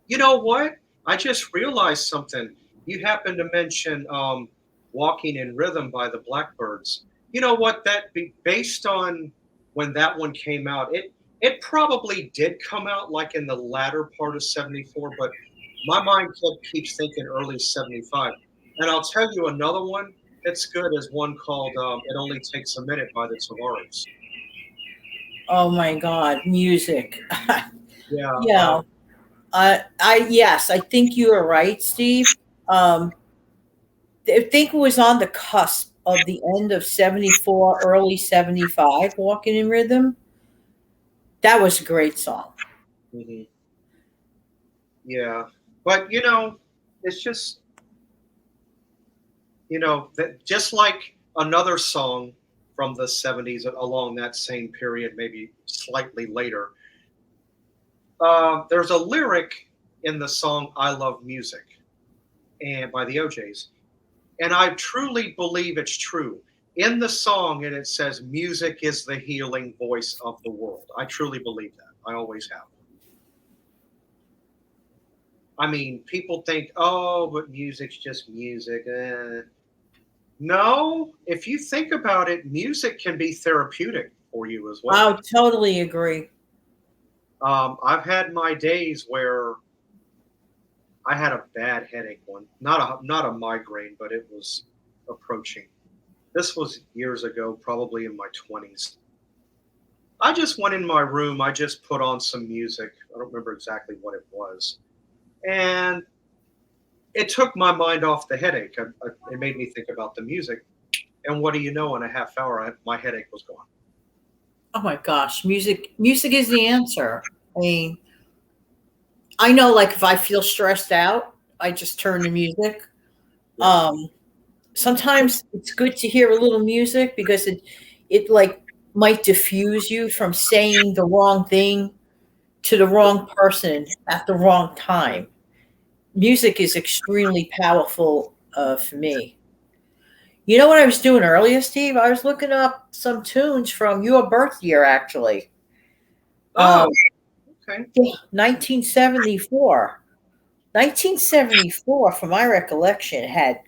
You know what? I just realized something. You happened to mention "Walking in Rhythm" by the Blackbirds. You know what? Based on when that one came out, it probably did come out like in the latter part of '74, but my mind keeps thinking early '75. And I'll tell you another one that's good is one called "It Only Takes a Minute" by the Tavares. Oh my God, music. Yeah, Yeah. Yes, I think you are right, Steve. Um, I think it was on the cusp of the end of 74, early 75, Walking in Rhythm. That was a great song. mhm, yeah. But it's just that just like another song from the '70s along that same period, maybe slightly later. There's a lyric in the song "I Love Music" and by the OJ's, and I truly believe it's true. In the song, and it says, "Music is the healing voice of the world." I truly believe that. I always have. I mean, people think, "Oh, but music's just music." No, if you think about it, music can be therapeutic for you as well. I totally agree. I've had my days where I had a bad headache one, not a migraine, but it was approaching. This was years ago, probably in my 20s. I just went in my room. I just put on some music. I don't remember exactly what it was, and it took my mind off the headache. It made me think about the music, and what do you know? In a half hour, my headache was gone. Oh my gosh, music is the answer. I mean, I know like if I feel stressed out, I just turn to music. Yeah. Um, Sometimes it's good to hear a little music because it like might diffuse you from saying the wrong thing to the wrong person at the wrong time. Music is extremely powerful for me. You know what I was doing earlier, Steve? I was looking up some tunes from your birth year, actually. Oh, Um, okay. yeah, 1974. 1974, from my recollection, had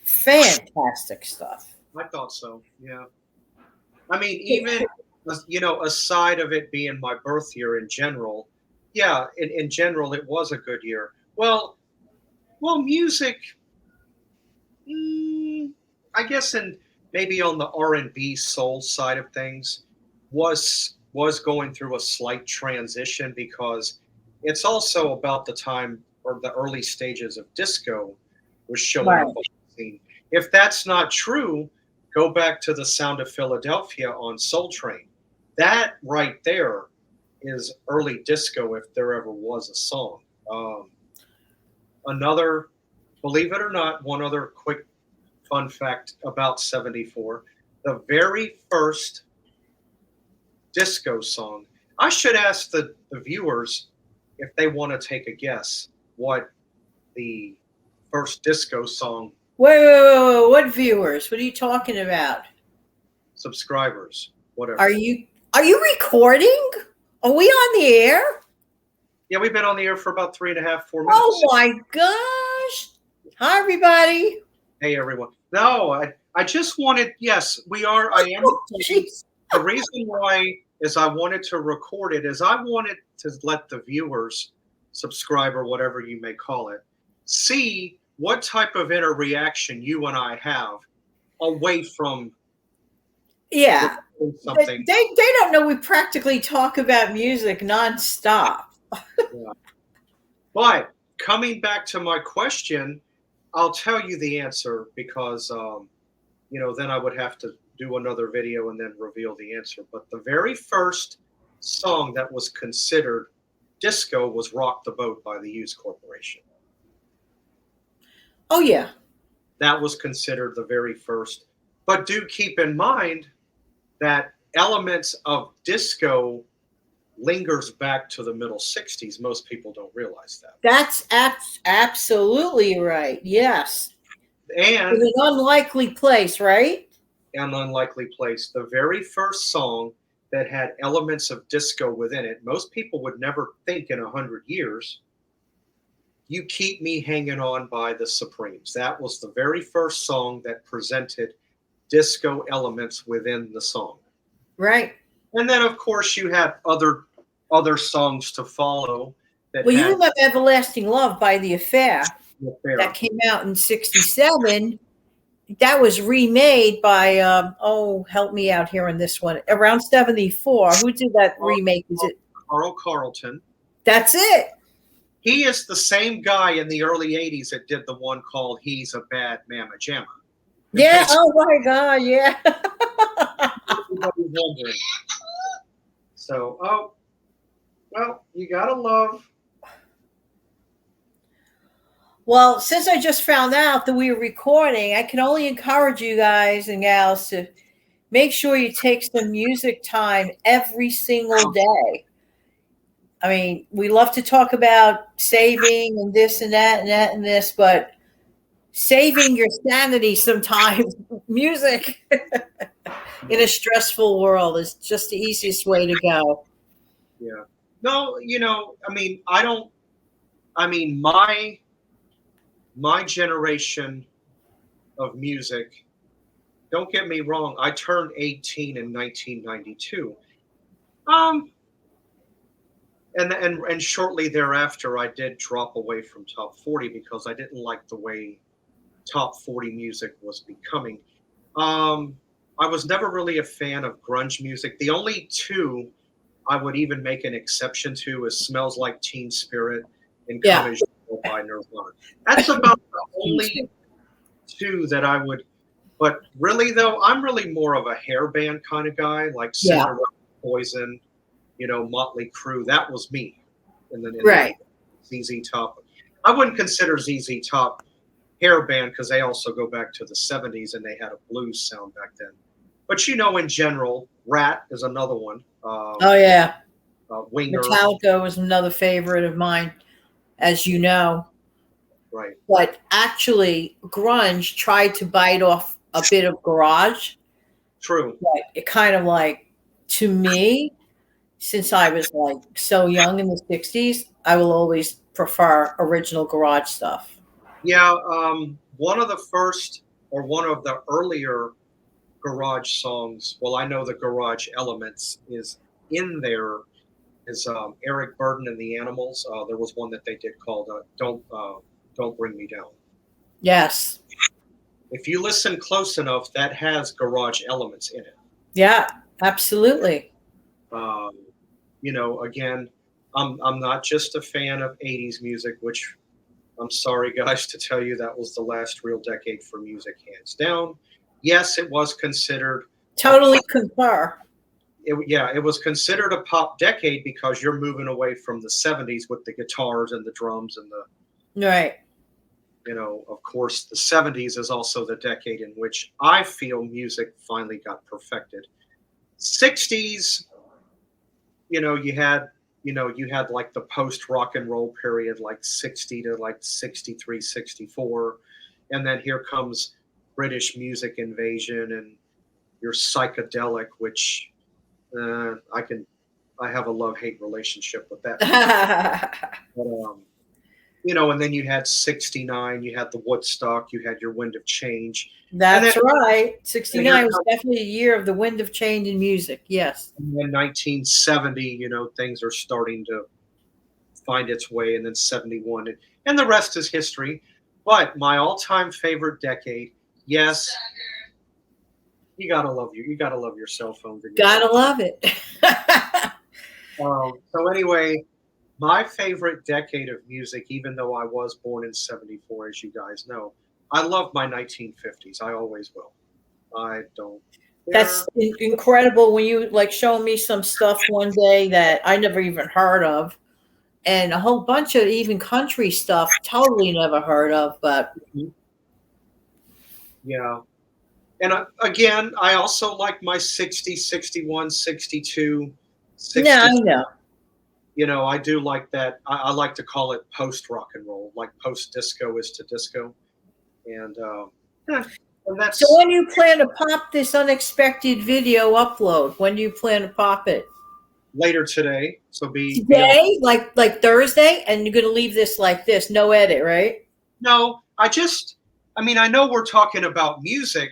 fantastic stuff. I thought so. Yeah. I mean, even aside of it being my birth year in general, yeah, in general, it was a good year. Well, music. Mm, I guess, and maybe on the R&B soul side of things, was going through a slight transition because it's also about the time or the early stages of disco was showing up Right. on the scene. If that's not true, go back to the Sound of Philadelphia on Soul Train. That right there is early disco if there ever was a song. Um, Another, believe it or not, one other quick fun fact about '74, the very first disco song. I should ask the viewers if they want to take a guess what the first disco song. Wait. What viewers? What are you talking about? Subscribers, Are whatever. you are you recording? Are we on the air? Yeah, we've been on the air for about 3.5, 4 minutes. Oh my gosh! Hi, everybody. Hey, everyone. No, I just wanted, yes, we are. I am Oh, recording. jeez. The reason why is I wanted to record it is I wanted to let the viewers, subscribe or whatever you may call it, see what type of interaction you and I have away from Yeah, recording they something. they don't know we practically talk about music nonstop. Yeah. But coming back to my question, I'll tell you the answer because then I would have to do another video and then reveal the answer. But the very first song that was considered disco was "Rock the Boat" by the Used Corporation. Oh yeah. That was considered the very first. But do keep in mind that elements of disco lingers back to the middle '60s. Most people don't realize that. That's absolutely right. Yes. In And an unlikely place, right? an unlikely place, the very first song that had elements of disco within it, most people would never think in 100 years, You Keep Me Hanging On by the Supremes. That was the very first song that presented disco elements within the song. Right. And then, of course, you had other songs to follow that Well, you had remember Everlasting Love by The Affair the that affair. came out in 67. That was remade by, oh, help me out here on this one, around 74. Who did that remake? Is it? Carl Carlton. That's it. He is the same guy in the early 80s that did the one called He's a Bad Mamma Jamma. In Yeah. case Oh, my God. Yeah. anybody's wondering. So, oh, well, you gotta love. Well, since I just found out that we were recording, I can only encourage you guys and gals to make sure you take some music time every single day. I mean, we love to talk about saving and this and that and that and this, but saving your sanity sometimes, music in a stressful world is just the easiest way to go. Yeah. No, I mean, I don't. I mean, my generation of music. Don't get me wrong. I turned 18 in 1992. Um, and shortly thereafter, I did drop away from top 40 because I didn't like the way top 40 music was becoming. Um, I was never really a fan of grunge music. The only two I would even make an exception to is Smells Like Teen Spirit and Come Yeah. As You Go by Nirvana. That's about the only two that I would. But really, though, I'm really more of a hair band kind of guy, like Yeah. Cinderella, Poison, Motley Crue. That was me. In Right. the ZZ Top. I wouldn't consider ZZ Top hair band because they also go back to the 70s and they had a blues sound back then. But in general, Rat is another one. Oh, yeah. Winger, Metallica was another favorite of mine, as you know. right? But actually, grunge tried to bite off a bit of garage. True. But it kind of like, to me, since I was like so young in the 60s, I will always prefer original garage stuff. Yeah. One of the first or one of the earlier garage songs. Well, I know the garage elements is in there. Is Eric Burden and the Animals? There was one that they did called "Don't Bring Me Down." Yes. If you listen close enough, that has garage elements in it. Yeah, absolutely. Um, again, I'm not just a fan of '80s music, which I'm sorry, guys, to tell you that was the last real decade for music, hands down. Yes, it was considered. Totally concur. It was considered a pop decade because you're moving away from the 70s with the guitars and the drums and Right. of course, the 70s is also the decade in which I feel music finally got perfected. 60s, you had like the post rock and roll period, like 60 to like 63, 64. And then here comes British music invasion and your psychedelic, which I have a love-hate relationship with that. But, and then you had 69, you had the Woodstock, you had your Wind of Change. That's then, right. 69 was definitely a year of the wind of change in music. Yes. And then 1970, things are starting to find its way, and then 71. And the rest is history. But my all-time favorite decade, yes, you gotta love your cell phone. Gotta love it. So anyway, my favorite decade of music, even though I was born in 74, as you guys know, I love my 1950s. I always will. I don't. That's incredible when you like show me some stuff one day that I never even heard of, and a whole bunch of even country stuff totally never heard of. But yeah. And again, I also like my 60, 61, 62, 60. Yeah, I know. I do like that. I like to call it post rock and roll, like post disco is to disco. And, and that's. So when do you plan to pop this unexpected video upload? When do you plan to pop it? later today. So be on. Today, like Thursday, and you're gonna leave this like this, no edit, right? No, I mean, I know we're talking about music,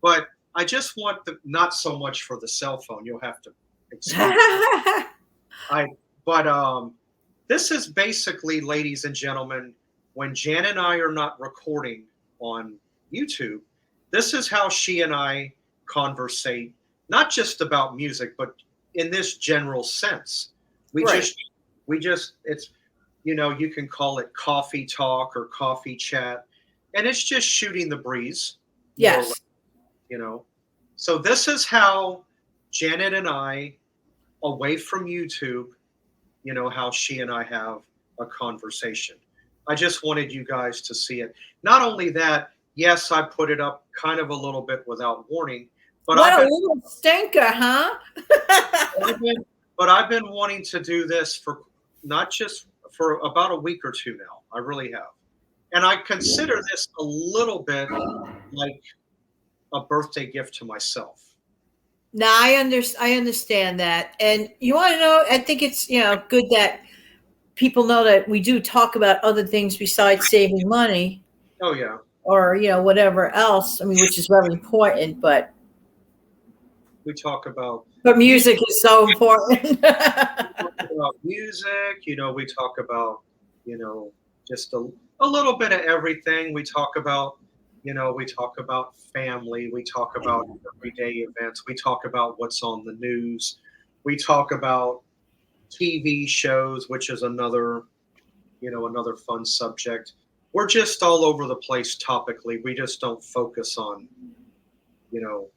but I just want the not so much for the cell phone. You'll have to excuse. I but this is basically, ladies and gentlemen, when Jan and I are not recording on YouTube, this is how she and I conversate, not just about music, but in this general sense. We Right. just it's you can call it coffee talk or coffee chat, and it's just shooting the breeze, more or less, Yes. you know. So this is how Janet and I, away from YouTube, how she and I have a conversation. I just wanted you guys to see it. Not only that, yes, I put it up kind of a little bit without warning, but What a little stinker, huh? I've been, but I've been wanting to do this for not just for about a week or two now. I really have. And I consider this a little bit like a birthday gift to myself. Now I understand that, and you want to know. I think it's good that people know that we do talk about other things besides saving money Oh yeah, or whatever else. I mean, which is very important, we talk about but music. music is so important. We talk about music. We talk about just a little bit of everything. We talk about family. We talk about everyday events. We talk about what's on the news. We talk about TV shows, which is another fun subject. We're just all over the place topically. We just don't focus on, you know,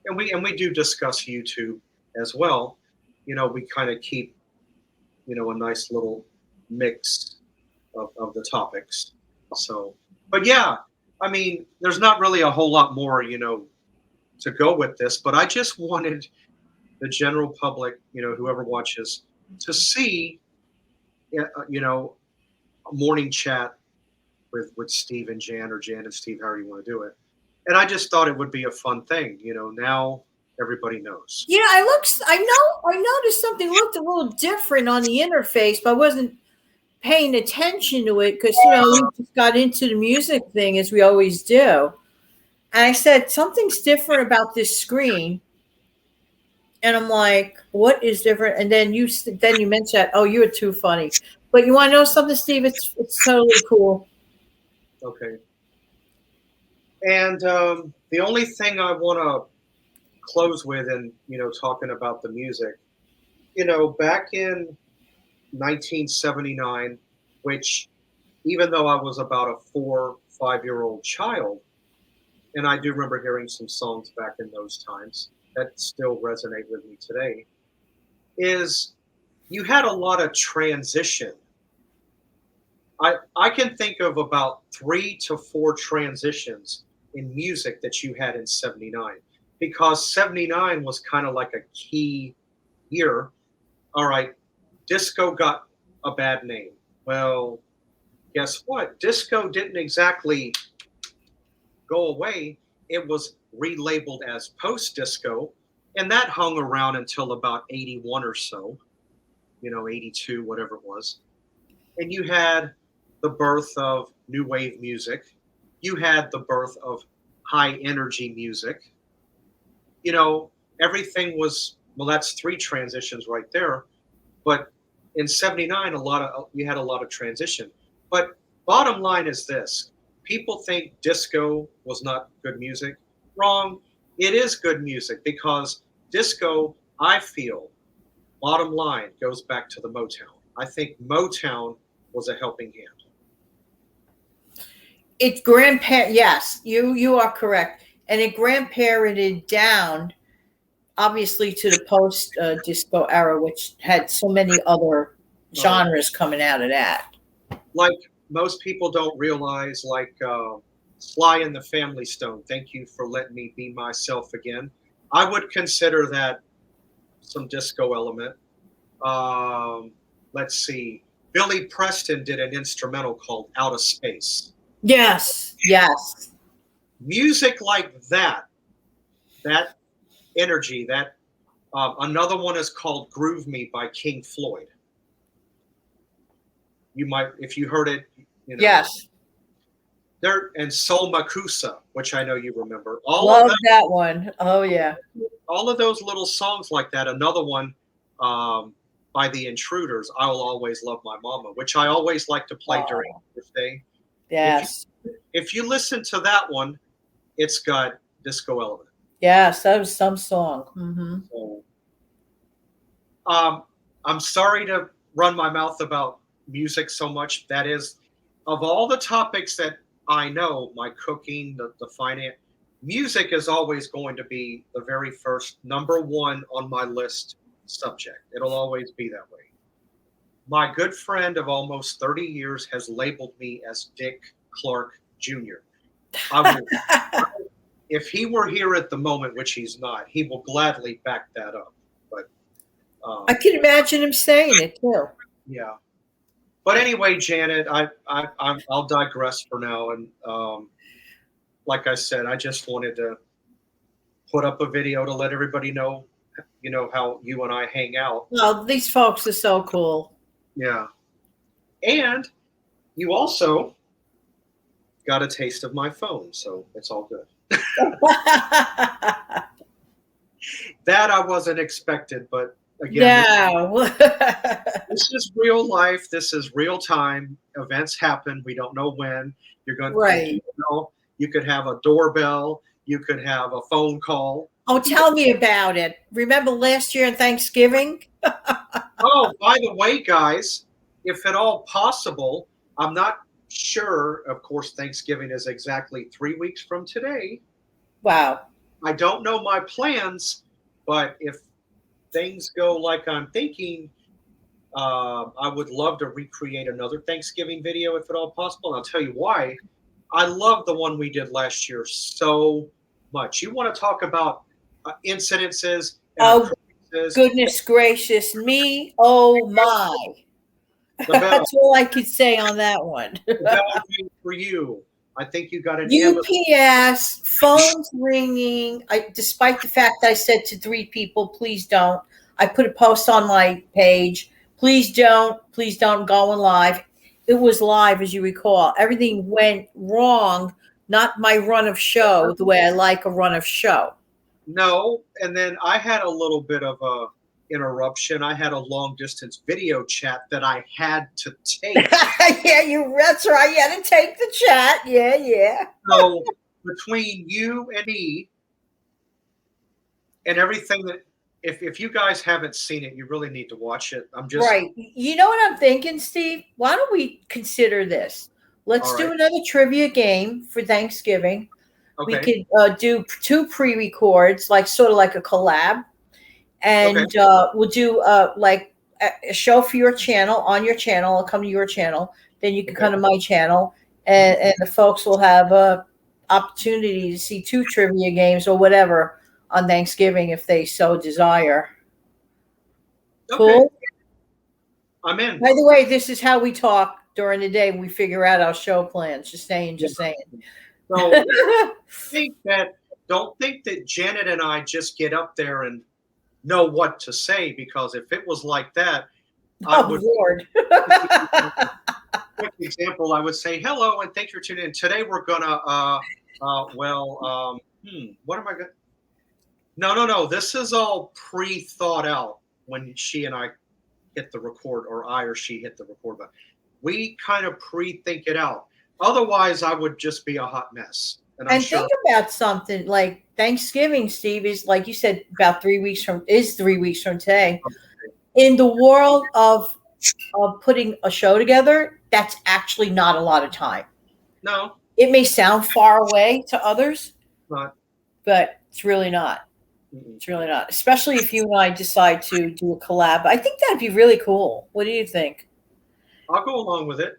and we do discuss YouTube as well. We kind of keep, a nice little mix of the topics. So, but yeah, I mean, there's not really a whole lot more, to go with this, but I just wanted the general public, whoever watches, to see, a morning chat with Steve and Jan, or Jan and Steve, however you want to do it. And I just thought it would be a fun thing. Now everybody knows. Yeah, I noticed something looked a little different on the interface, but I wasn't paying attention to it because we just got into the music thing as we always do. And I said something's different about this screen, and I'm like, "What is different?" And then you mentioned that. Oh, you were too funny. But you want to know something, Steve? It's totally cool. Okay. And the only thing I want to close with, and talking about the music, back in 1979, which, even though I was about a 4, 5-year-old child, and I do remember hearing some songs back in those times that still resonate with me today, is you had a lot of transition. I can think of about 3 to 4 transitions in music that you had in 79, because 79 was kind of like a key year. All right, disco got a bad name. Well, guess what? Disco didn't exactly go away. It was relabeled as post disco, and that hung around until about 81 or so, 82, whatever it was. And you had the birth of new wave music. You had the birth of high energy music. You know, Everything was, well, that's 3 transitions right there. But in 79, you had a lot of transition. But bottom line is this: people think disco was not good music. Wrong. It is good music, because disco, I feel, bottom line, goes back to the Motown. I think Motown was a helping hand. It's grandparent. Yes, you are correct, and it grandparented down obviously to the post disco era, which had so many other Oh, genres coming out of that. like most people don't realize, like Sly and the Family Stone, "Thank You for Letting Me Be Myself Again." I would consider that some disco element. Um, let's see. Billy Preston did an instrumental called "Out of Space." Yes, yes. Music like that energy, that Another one is called "Groove Me" by King Floyd. You might, if you heard it, you know. Yes. There and Soul Makusa, which I know you remember. Love that one. Oh yeah. All of those little songs like that. Another one by the Intruders, "I Will Always Love My Mama," which I always like to play during Oh, Mother's Day. yes. If you listen to that one, it's got disco element. Yes, that was some song. Mm-hmm. So, I'm sorry to run my mouth about music so much. That is, of all the topics that I know, my cooking, the finance, music is always going to be the very first number one on my list subject. It'll always be that way. My good friend of almost 30 years has labeled me as Dick Clark Jr. I will, if he were here at the moment, which he's not, he will gladly back that up. But I can imagine him saying it too. yeah. But anyway, Janet, I'll digress for now. And like I said, I just wanted to put up a video to let everybody know, how you and I hang out. Well, these folks are so cool. Yeah. And you also got a taste of my phone, so it's all good. That I wasn't expected, but again, No. this is real life. This is real time. Events happen. We don't know when. You're going Right. to, you could have a doorbell. You could have a phone call. Oh, tell me about it. Remember last year on Thanksgiving? Oh, by the way, guys, if at all possible, I'm not sure. Of course, Thanksgiving is exactly 3 weeks from today. Wow. I don't know my plans, but if things go like I'm thinking, I would love to recreate another Thanksgiving video if at all possible. And I'll tell you why. I love the one we did last year so much. You want to talk about incidences and Oh, occurrences? goodness gracious me. Oh, my. The bell, That's all I could say on that one. the bell rang for you. I think you got an UPS, phones ringing. Despite the fact I said to 3 people, please don't. I put a post on my page. Please don't go on live. It was live, as you recall. Everything went wrong. Not my run of show, the way I like a run of show. No, and then I had a little bit of a interruption. I had a long distance video chat that I had to take. Yeah, that's right. You had to take the chat. Yeah. So between you and me and everything that if you guys haven't seen it, you really need to watch it. I'm just right. You know what I'm thinking, Steve? Why don't we consider this? Let's do another trivia game for Thanksgiving. Okay. We could do 2 pre-records, like sort of like a collab, and we'll do like a show for your channel on your channel. I'll come to your channel, then you can come to my channel, and the folks will have a opportunity to see 2 trivia games or whatever on Thanksgiving if they so desire. Okay. Cool. I'm in. By the way, this is how we talk during the day when we figure out our show plans. Just saying. So don't think that Janet and I just get up there and know what to say, because if it was like that, I would. Lord. Quick example, I would say hello and thanks for tuning in. Today we're gonna what am I gonna? No. This is all pre-thought out when she and I hit the record, or I or she hit the record button. We kind of pre-think it out. Otherwise, I would just be a hot mess. And think about something like Thanksgiving, Steve, is like you said, about 3 weeks from today. In the world of putting a show together, that's actually not a lot of time. No. It may sound far away to others, not. But it's really not. Mm-hmm. It's really not. Especially if you and I decide to do a collab. I think that'd be really cool. What do you think? I'll go along with it.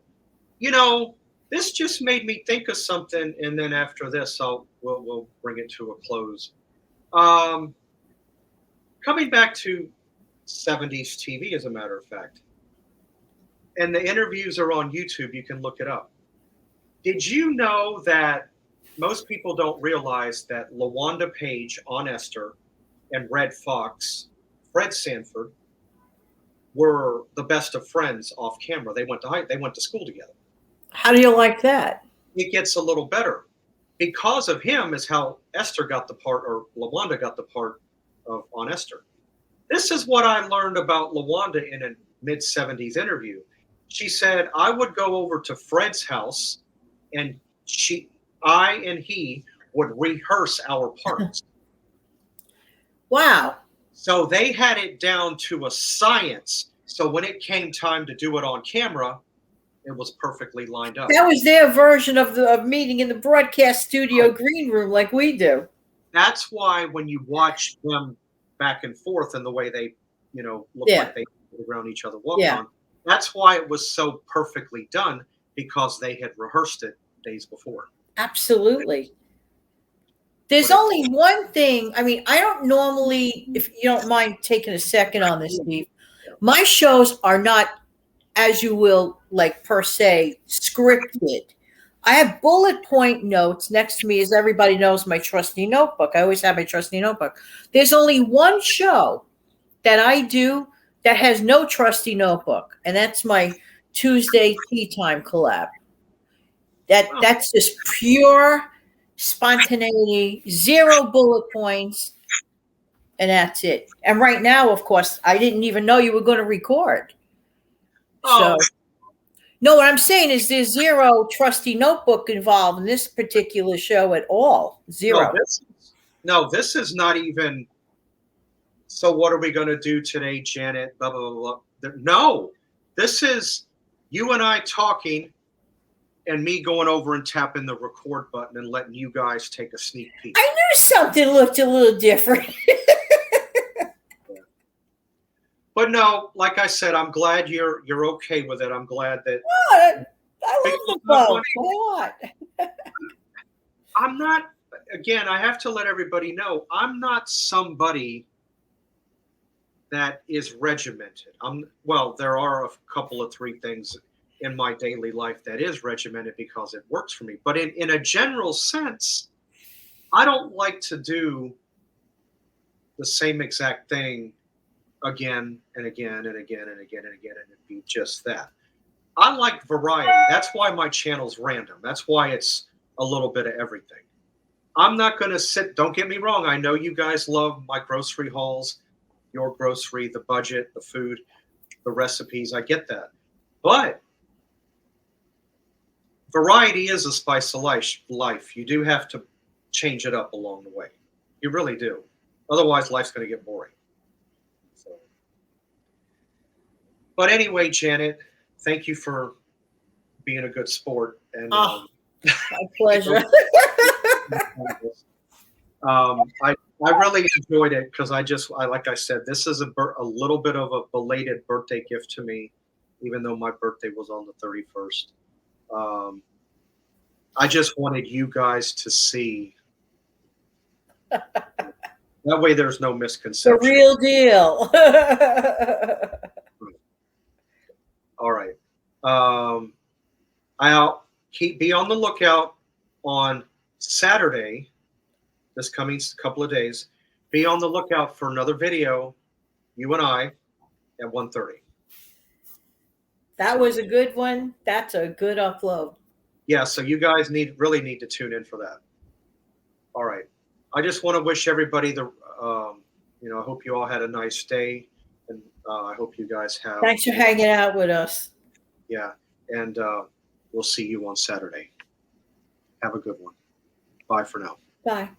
This just made me think of something, and then after this, we'll bring it to a close. Coming back to 70s TV, as a matter of fact, and the interviews are on YouTube. You can look it up. Did you know that most people don't realize that Lawanda Page on Esther and Red Fox Fred Sanford were the best of friends off camera. They went to school together. How do you like that? It gets a little better. Because of him is how Esther got the part, or Lawanda got the part of on Esther. This is what I learned about Lawanda in a mid-70s interview. She said, I would go over to Fred's house and I and he would rehearse our parts. Wow. So they had it down to a science. So when it came time to do it on camera, it was perfectly lined up. That was their version of meeting in the broadcast studio green room like we do. That's why when you watch them back and forth and the way they, look like they around each other walk on, that's why it was so perfectly done, because they had rehearsed it days before. Absolutely. There's only one thing. I mean, I don't normally, if you don't mind taking a second on this, Steve, my shows are not, as you will, like per se, scripted. I have bullet point notes next to me, as everybody knows, my trusty notebook. I always have my trusty notebook. There's only one show that I do that has no trusty notebook, and that's my Tuesday Tea Time collab. That's just pure spontaneity, 0 bullet points, and that's it. And right now, of course, I didn't even know you were going to record. So, no, what I'm saying is there's 0 trusty notebook involved in this particular show at all. 0. This is not even. So what are we going to do today, Janet? Blah, blah, blah, blah. No, this is you and I talking and me going over and tapping the record button and letting you guys take a sneak peek. I knew something looked a little different. But no, like I said, I'm glad you're okay with it. I'm glad that. I love the boat. Why not? I'm not. Again, I have to let everybody know I'm not somebody that is regimented. There are a couple of 3 things in my daily life that is regimented because it works for me. But in a general sense, I don't like to do the same exact thing again and again and again and again and again and be just that. I like variety. That's why my channel's random. That's why it's a little bit of everything. I'm not going to don't get me wrong. I know you guys love my grocery hauls, your grocery, the budget, the food, the recipes. I get that. But variety is a spice of life. You do have to change it up along the way. You really do. Otherwise, life's going to get boring. So. But anyway, Janet, thank you for being a good sport. And my pleasure. I really enjoyed it because like I said, this is a little bit of a belated birthday gift to me, even though my birthday was on the 31st. I just wanted you guys to see. That way there's no misconception. The real deal. All right. I'll be on the lookout on Saturday, this coming couple of days. Be on the lookout for another video, you and I, at 1:30. That was a good one. That's a good upload. Yeah, so you guys really need to tune in for that. All right. I just want to wish everybody I hope you all had a nice day, and I hope you guys have. Thanks for hanging out with us. Yeah, and we'll see you on Saturday. Have a good one. Bye for now. Bye.